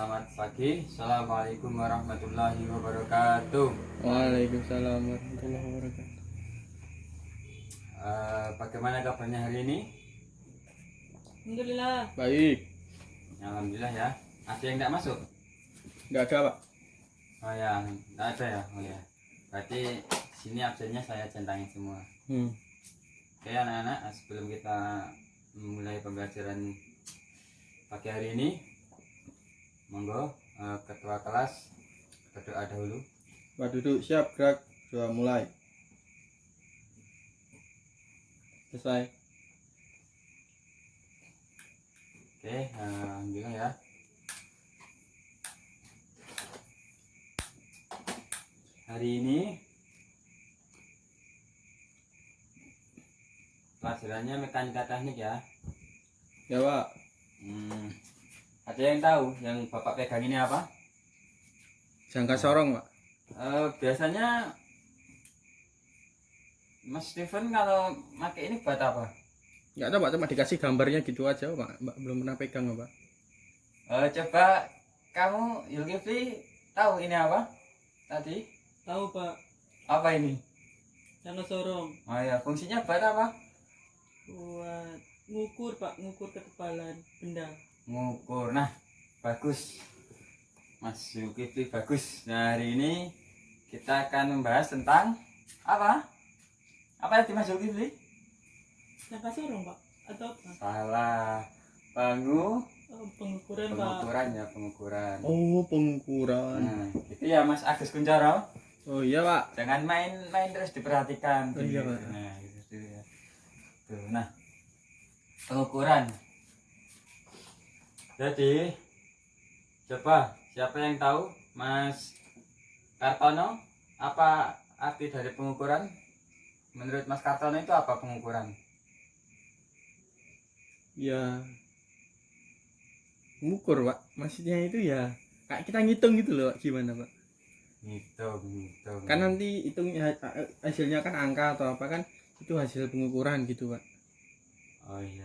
Selamat pagi. Assalamualaikum warahmatullahi wabarakatuh. Waalaikumsalam warahmatullahi wabarakatuh. Bagaimana kabarnya hari ini? Alhamdulillah. Baik, Alhamdulillah ya. Ada yang tidak masuk? nggak ada pak. Oh ya, tidak ada ya. Oh ya. Berarti sini absennya saya centangin semua. Oke anak-anak, sebelum kita memulai pembelajaran pagi hari ini, monggo ketua kelas berdoa dahulu. Pak duduk siap, gerak, sudah mulai. Selesai. Oke, alhamdulillah ya. Hari ini pelajarannya mekanika teknik ya. Ya pak. Ada yang tahu yang bapak pegang ini apa? Jangka sorong pak. Biasanya Mas Steven kalau pakai ini buat apa? Nggak tahu pak, cuma dikasih gambarnya gitu aja pak. Mbak belum pernah pegang pak. Coba kamu Yulkifli tahu ini apa? Tadi Tahu Pak, apa ini? jangka sorong. Oh ya, fungsinya buat apa? Buat ngukur Pak, ngukur ketebalan benda. Ngukur. Nah, bagus. Mas Yulkifli bagus. Nah, hari ini kita akan membahas tentang apa? Apa tadi Mas Yulkifli? Jangka sorong Pak, atau apa? Salah. Pengukuran Pak. Pengukuran ya, pengukuran. Oh, pengukuran. Nah, itu ya Mas Agus Kuncoro. Oh iya pak. Jangan main terus, diperhatikan. Oh, iya, Pak. Nah, gitu ya. Tuh, nah, pengukuran. Jadi, coba siapa yang tahu, Mas Kartono, apa arti dari pengukuran? Menurut Mas Kartono itu apa pengukuran? Ya, mengukur pak. Maksudnya itu ya kayak kita ngitung gitu loh pak. Gimana pak? Ngitung. Kan nanti hitungnya hasilnya kan angka atau apa kan, itu hasil pengukuran gitu pak. Oh iya.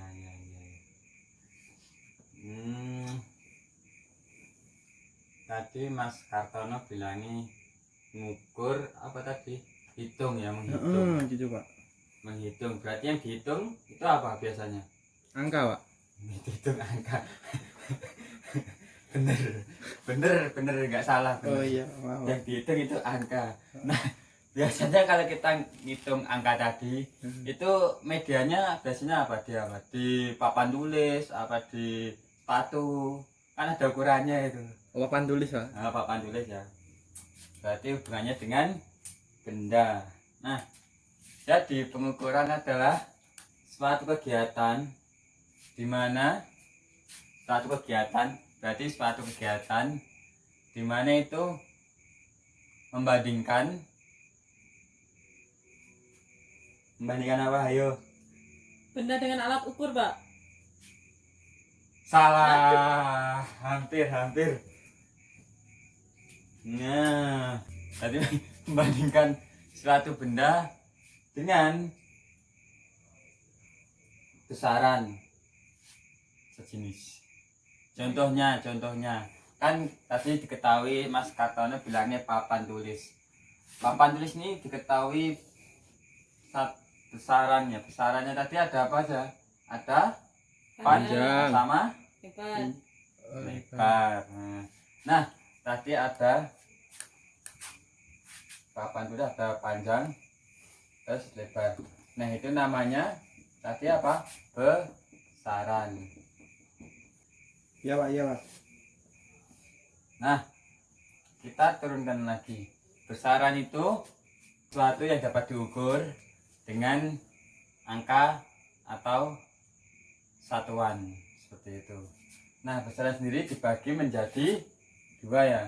Tadi Mas Kartono bilangnya ngukur apa tadi? Hitung ya, menghitung. Gitu pak. Menghitung. Berarti yang dihitung itu apa biasanya? Angka pak. Hitung angka. bener nggak salah, bener. Oh iya, wow. Yang dihitung itu angka. Nah, biasanya kalau kita ngitung angka tadi itu medianya biasanya apa di papan tulis, apa di sepatu, kan ada ukurannya itu. Papan tulis pak. Nah, papan tulis ya, berarti hubungannya dengan benda. Nah, jadi pengukuran adalah suatu kegiatan di mana berarti suatu kegiatan di mana itu membandingkan apa? Ayo. Benda dengan alat ukur Pak. Salah. Hampir. Nah, tadi membandingkan suatu benda dengan besaran sejenis. Contohnya kan tadi diketahui Mas Kartono bilangnya papan tulis. Papan tulis ini diketahui besarannya tadi ada apa aja? Ada panjang sama lebar. Nah, tadi ada papan tulis, ada panjang terus lebar. Nah, itu namanya tadi apa? Besaran. Iya pak. Nah, kita turunkan lagi. Besaran itu sesuatu yang dapat diukur dengan angka atau satuan seperti itu. Nah, besaran sendiri dibagi menjadi dua ya.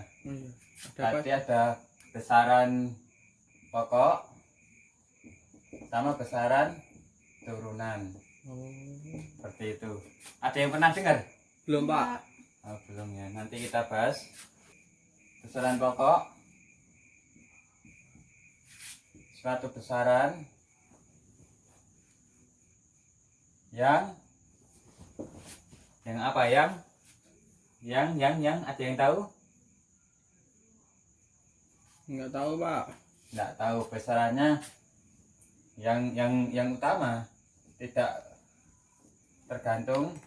Tadi ada besaran pokok sama besaran turunan. Seperti itu. Ada yang pernah dengar? Belum pak. Oh, belum ya. Nanti kita bahas besaran pokok, suatu besaran yang apa, yang Yang ada yang tahu? Nggak tahu, Pak. Nggak tahu besarannya. Yang utama tidak tergantung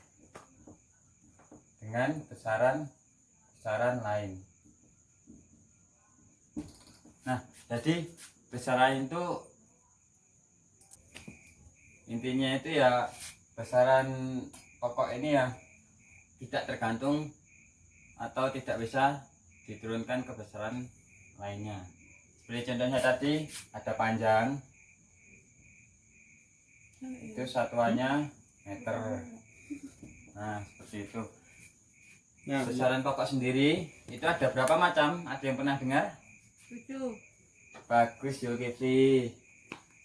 dengan besaran lain. Nah, jadi besaran itu intinya itu ya besaran pokok ini ya tidak tergantung atau tidak bisa diturunkan ke besaran lainnya. Seperti contohnya tadi ada panjang, itu satuannya meter. Nah, seperti itu. Nah, Besaran pokok sendiri itu ada berapa macam? Ada yang pernah dengar? 7. Bagus, Zulkifli.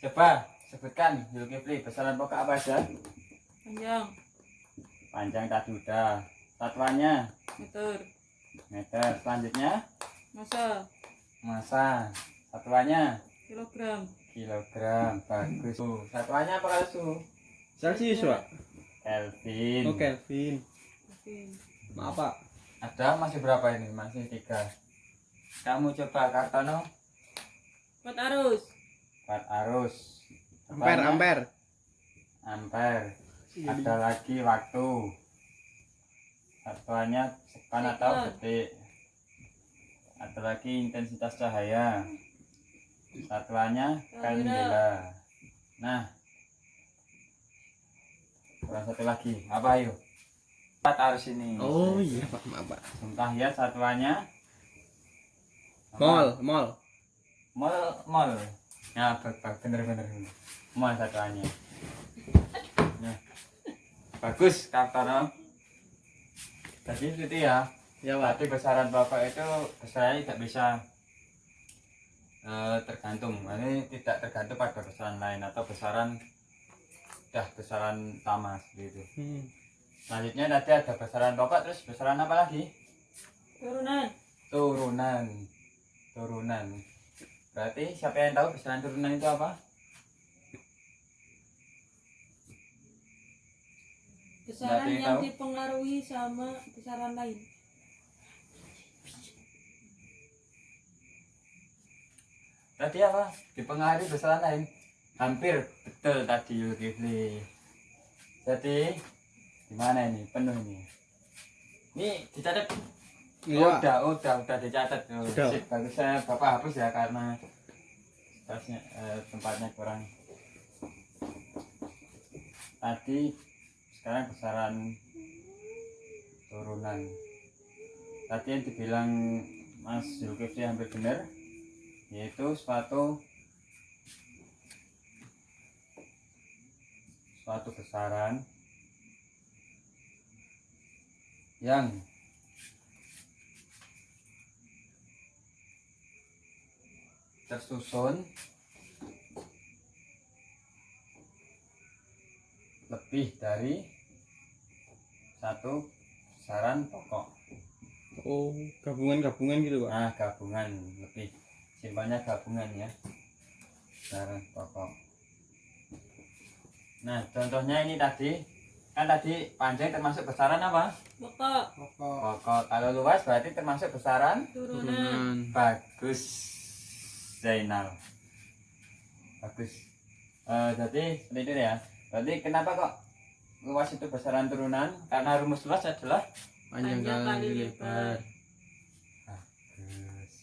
Coba sebutkan, Zulkifli, besaran pokok apa aja? Panjang. Panjang tadi udah. Satuannya Meter. meter. Selanjutnya massa. Satuannya Kilogram. kilogram. Bagus. Satuannya apa kalau suhu? Celsius, Pak. Kelvin. Oh, Kelvin. Oke. Maaf, Pak. Ada masih berapa ini? Masih 3. Kamu coba Kartono. 4 arus. 4 arus. Ampere, Satuannya ampere. ampere. Ada lagi waktu. Satuannya sekan atau detik. Ada lagi intensitas cahaya. Satuannya kandela. Nah, kurang satu lagi. Apa ayo? 4 arus ini. Oh iya, Pak. Maaf, Pak. Sumpah ya satuannya. Mol, mol. Mol. Ya, bener. Mol satuannya. Nah, bagus Kartono. Jadi itu ya. Ya, Pak. Tapi besaran pokok itu besarannya tidak bisa tergantung. Ini tidak tergantung pada besaran lain atau besaran utama seperti itu. Selanjutnya tadi ada besaran pokok, terus besaran apa lagi? Turunan. Berarti siapa yang tahu besaran turunan itu apa? Besaran Berarti yang tahu? dipengaruhi sama besaran lain. Tadi apa? Dipengaruhi besaran lain. Hampir betul tadi Zulkifli. Jadi gimana ini? Penuh ini. Ini dicatat. Iya, Udah dicatat. Sudah. Sip, bagus saya Bapak hapus ya karena tempatnya kurang. Tadi sekarang besaran turunan. Tadi yang dibilang Mas Zulkifli hampir benar, yaitu suatu besaran yang tersusun lebih dari satu besaran pokok. Oh, gabungan gitu, Pak. Nah, gabungan lebih simpelnya gabungan ya, besaran pokok. Nah, contohnya ini tadi kan tadi panjang termasuk besaran apa? Pokok. Pokok. Kalau luas berarti termasuk besaran. Turunan. Bagus, Zainal. Bagus. Jadi seperti itu ya. Berarti kenapa kok luas itu besaran turunan? Karena rumus luas adalah Panjang Panjang kali kali lebar. bagus.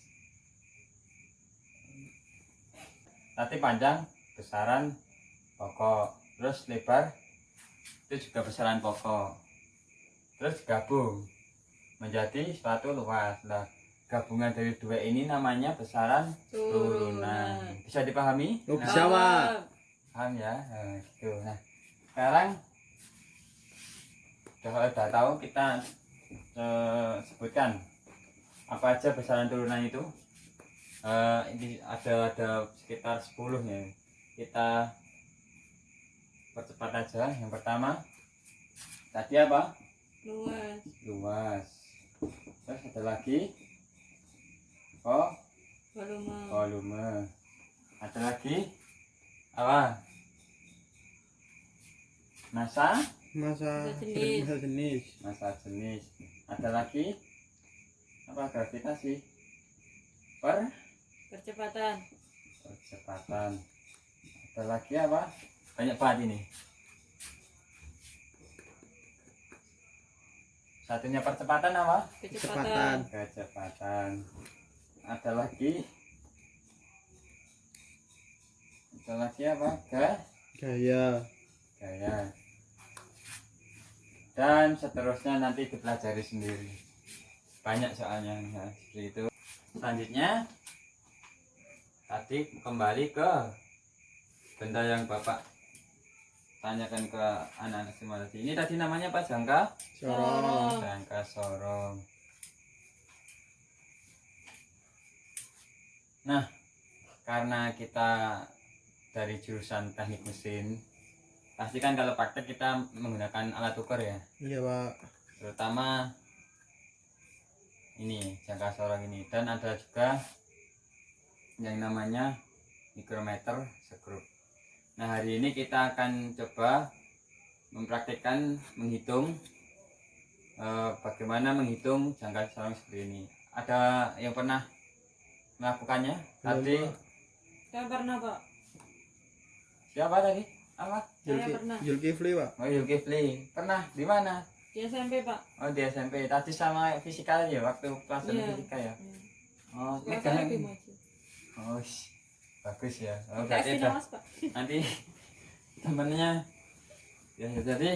Tadi panjang besaran pokok, terus lebar itu juga besaran pokok, terus gabung menjadi suatu luas. Nah, gabungan dari dua ini namanya besaran turunan. Bisa dipahami? Oh, bisa, Pak. Paham ya? Nah, gitu. Nah, sekarang kalau udah tahu kita sebutkan apa aja besaran turunan itu. Ini ada sekitar 10 ya. Kita percepat aja. Yang pertama tadi apa? Luas. Terus ada lagi volume. Ada lagi apa? Massa Masa jenis. jenis. massa jenis. Ada lagi apa? Gravitasi Percepatan. percepatan. Ada lagi apa? Banyak banget ini. Satunya percepatan apa? Kecepatan. Kecepatan. Ada lagi apa? Gaya. Gaya. Dan seterusnya nanti dipelajari sendiri. Banyak soalnya ya, seperti itu. Selanjutnya tadi kembali ke benda yang Bapak tanyakan ke anak-anak semua tadi. Ini tadi namanya apa? Sorong. Jangka sorong. Nah, karena kita dari jurusan teknik mesin, pasti kan kalau praktek kita menggunakan alat ukur ya. Iya Pak. Terutama ini jangka sorong ini, dan ada juga yang namanya mikrometer skrup. Nah, hari ini kita akan coba mempraktikkan menghitung bagaimana menghitung jangka sorong seperti ini. Ada yang pernah melakukannya? Tadi Saya pernah, Pak. siapa tadi? Apa? Saya pernah. Zulkifli Pak. Oh, Zulkifli. Pernah di mana? Di SMP, Pak. Oh, di SMP. Tadi sama fisika ya, waktu pelajaran Iya. fisika ya. Iya. Oh, Sekolah saya megang. lebih maju. Oh, bagus ya. Oh, Kita berarti SD udah Mas, Pak. nanti temennya ya. Jadi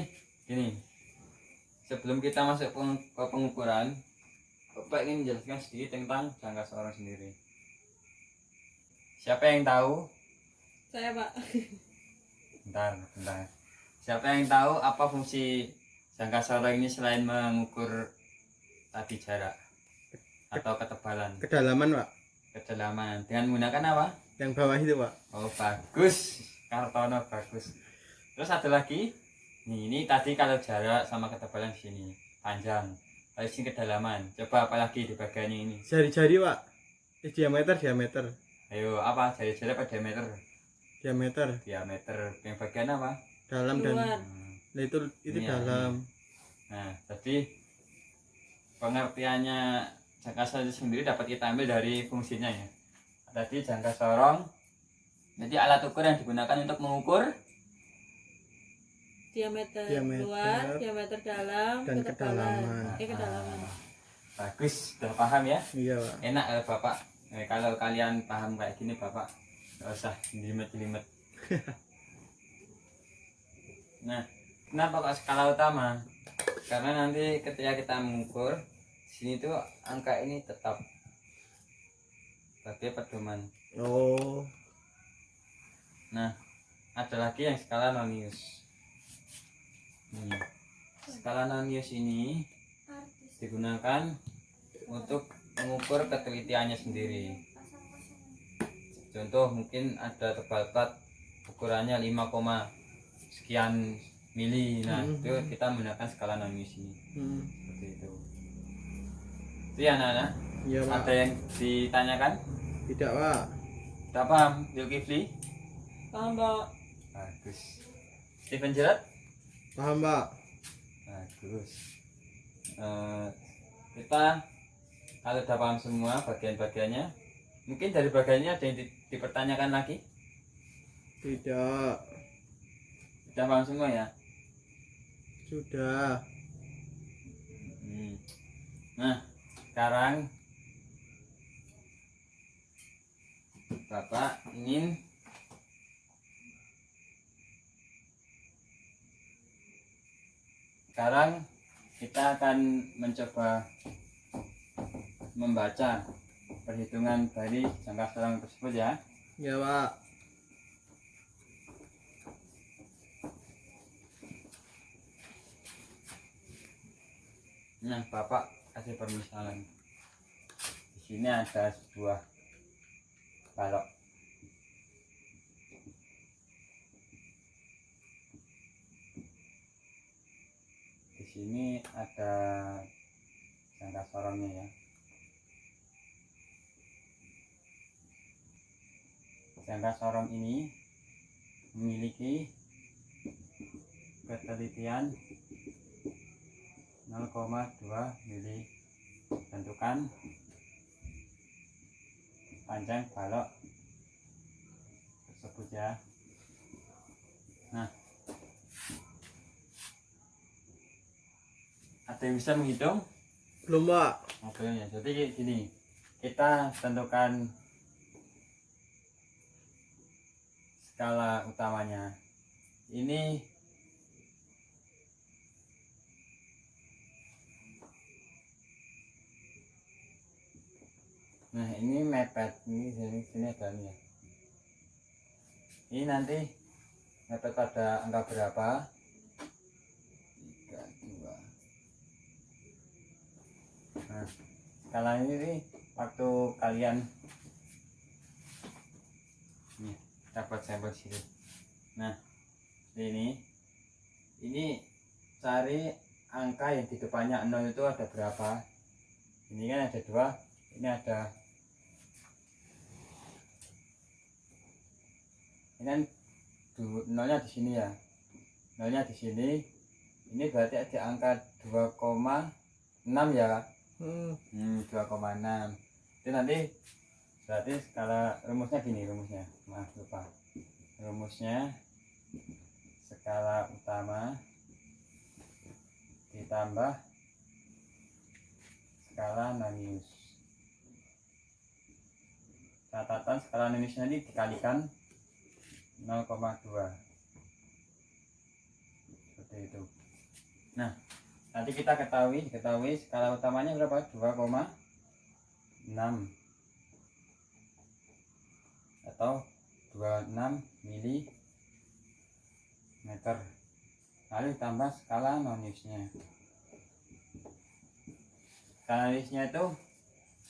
gini, sebelum kita masuk ke pengukuran, Bapak ingin menjelaskan sedikit tentang jangka sorong sendiri. Siapa yang tahu? Saya, Pak. Bentar. Siapa yang tahu apa fungsi jangka sorong ini selain mengukur tadi jarak atau ketebalan, Kedalaman Pak. kedalaman dengan menggunakan apa? Yang bawah itu Pak. Oh, bagus, Kartono, bagus. Terus ada lagi, ini tadi kalau jarak sama ketebalan di sini panjang, kalau sini kedalaman. Coba apalagi di bagiannya ini. Jari-jari Pak. Diameter. Ayo, apa? Jari-jari apa diameter? Diameter. Diameter. Yang bagian apa? Dalam dan Luar. nah, itu Ini ya, dalam. Nah, jadi pengertiannya jangka sorong sendiri dapat kita ambil dari fungsinya ya. Tadi jangka sorong, jadi alat ukur yang digunakan untuk mengukur Diameter Diameter luar, diameter dalam, dan ketebalan. kedalaman. Kedalaman. Bagus, sudah paham ya? Iya Pak. Enak ya Bapak. Kalau kalian paham kayak gini Bapak nggak usah jelimet-jelimet. Nah, kenapa kok skala utama? Karena nanti ketika kita mengukur sini tuh angka ini tetap sebagai pedoman. Oh. Nah, ada lagi yang skala nonius. Skala nonius ini digunakan untuk mengukur ketelitiannya sendiri. Contoh mungkin ada tebal plat ukurannya 5, sekian mili. Nah, itu kita menggunakan skala nonius ini. Seperti itu. Itu ya anak-anak. Iya Pak. Ada yang ditanyakan? Tidak Pak. Tidak paham, Zulkifli? Paham, Pak. Bagus. Steven Gerrard? Paham Pak. Bagus. Kita kalau udah paham semua bagian-bagiannya, mungkin dari bagiannya ada yang dipertanyakan lagi? Tidak. Udah paham semua ya? Sudah. Nah, sekarang Bapak ingin sekarang kita akan mencoba membaca perhitungan dari jangka sorong tersebut ya. Ya Pak. Nah, Bapak kasih permisalan. Di sini ada sebuah balok. Di sini ada jangka sorongnya ya. Jangka sorong ini memiliki ketelitian 0,001 0,2 mili. Tentukan panjang balok tersebut ya. Nah, ada yang bisa menghitung? Belum, Pak. Oke ya, jadi gini, kita tentukan skala utamanya. Ini nah ini mepet, ini sini ada nih ya. Ini nanti mepet pada angka berapa? 3, 2. Nah, skala ini waktu kalian nih dapat sampel sini. Nah, ini cari angka yang di depannya 0 itu ada berapa? Ini kan ada 2, ini ada ini kan nolnya di sini ya, nolnya di sini, ini berarti ada angka 2,6 ya. 2,6 itu nanti berarti skala rumusnya gini, rumusnya maaf lupa, rumusnya skala utama ditambah skala nonius. Catatan skala noniusnya ini dikalikan 0,2 seperti itu. Nah, nanti kita ketahui skala utamanya berapa? 2,6 atau 26 mili meter. Lalu tambah skala noniusnya. Skala noniusnya itu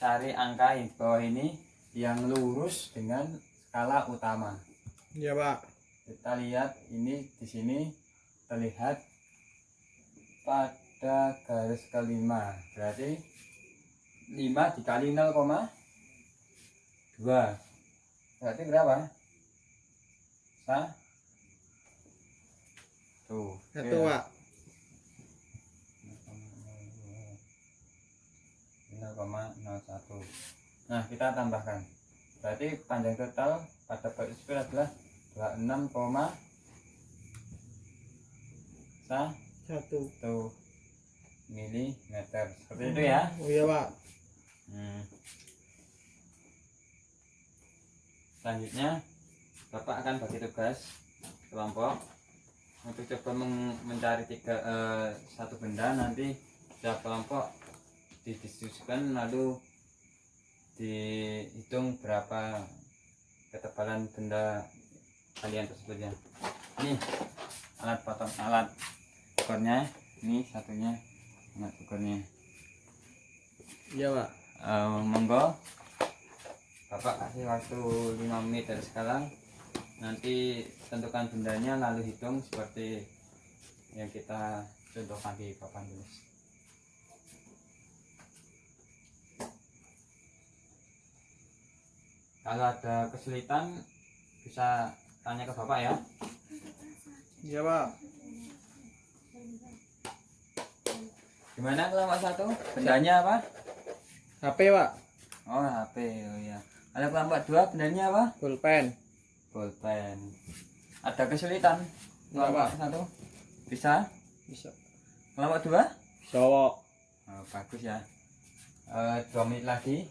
cari angka yang di bawah ini yang lurus dengan skala utama. Iya, Pak. Kita lihat ini di sini terlihat pada garis kelima, berarti 5 dikali 0,2 berarti berapa? Tuh, 1, oke. Pak. 0,01. Nah, kita tambahkan. Berarti panjang total pada garis adalah 26,1 milimeter. Seperti itu ya. Oh iya, Pak. Selanjutnya Bapak akan bagi tugas kelompok untuk coba mencari satu benda. Nanti setiap kelompok didiskusikan lalu dihitung berapa ketebalan benda kalian tersebut ya. Ini alat ukurnya, ini satunya alat ukurnya. Iya, Pak. Monggo Bapak kasih waktu 5 menit dari sekarang. Nanti tentukan bendanya lalu hitung seperti yang kita contohkan di papan tulis. Kalau ada kesulitan bisa tanya ke Bapak ya. Iya, Pak. Gimana kelompok 1? Bendanya apa? HP, Pak. Oh, HP. Oh ya. Kalau kelompok 2 bendanya apa? Pulpen. Pulpen. Ada kesulitan? Kelompok 1? Bisa? Bisa. Kelompok 2? Bisa, Pak. Oh, bagus ya. 2 menit lagi.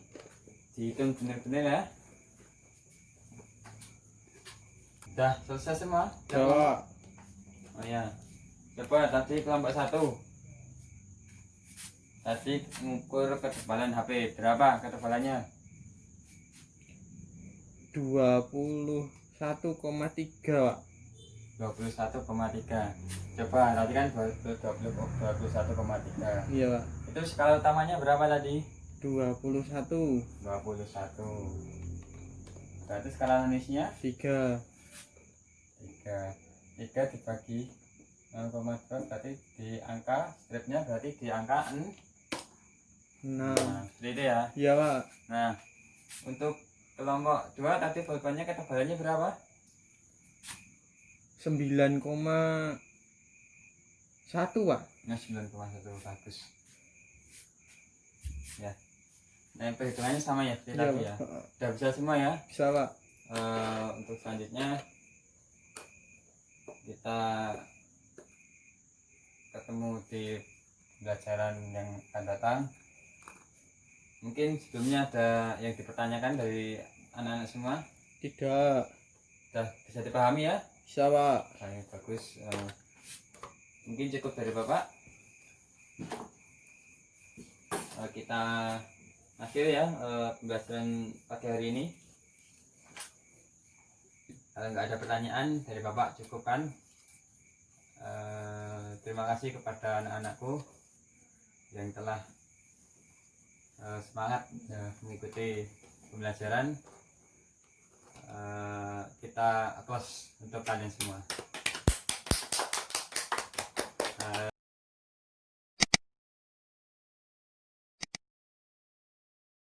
Dihitung benar-benar ya. Udah selesai semua? Iya, Pak. Oh ya. Coba tadi kelompok 1. Tadi mengukur ketebalan HP. Berapa ketebalannya? 21,3, Pak. 21,3. Coba tadi kan 21,3. Iya, Pak. Itu skala utamanya berapa tadi? 21. 21. Berarti skala noniusnya 3. 3 dibagi 0,2 berarti di angka stripnya berarti di angka 6. 6. Nah, seperti itu ya. Iya, Pak. Nah, untuk kelompok 2 tadi pulpennya ketebalannya berapa? 9,1. 1 Pak. Ya 9,1 bagus. Ya. Nah, perhitungannya sama ya, seperti tadi ya. Pak. Udah bisa semua ya. Bisa Pak. Untuk selanjutnya kita ketemu di pembelajaran yang akan datang. Mungkin sebelumnya ada yang dipertanyakan dari anak-anak semua. Tidak. Sudah bisa dipahami ya? Bisa Pak. Baik, bagus. Mungkin cukup dari Bapak. Kita akhir ya pembelajaran pagi hari ini. Kalau nggak ada pertanyaan dari Bapak cukup kan? Terima kasih kepada anak-anakku yang telah semangat mengikuti pembelajaran. Kita applause untuk kalian semua.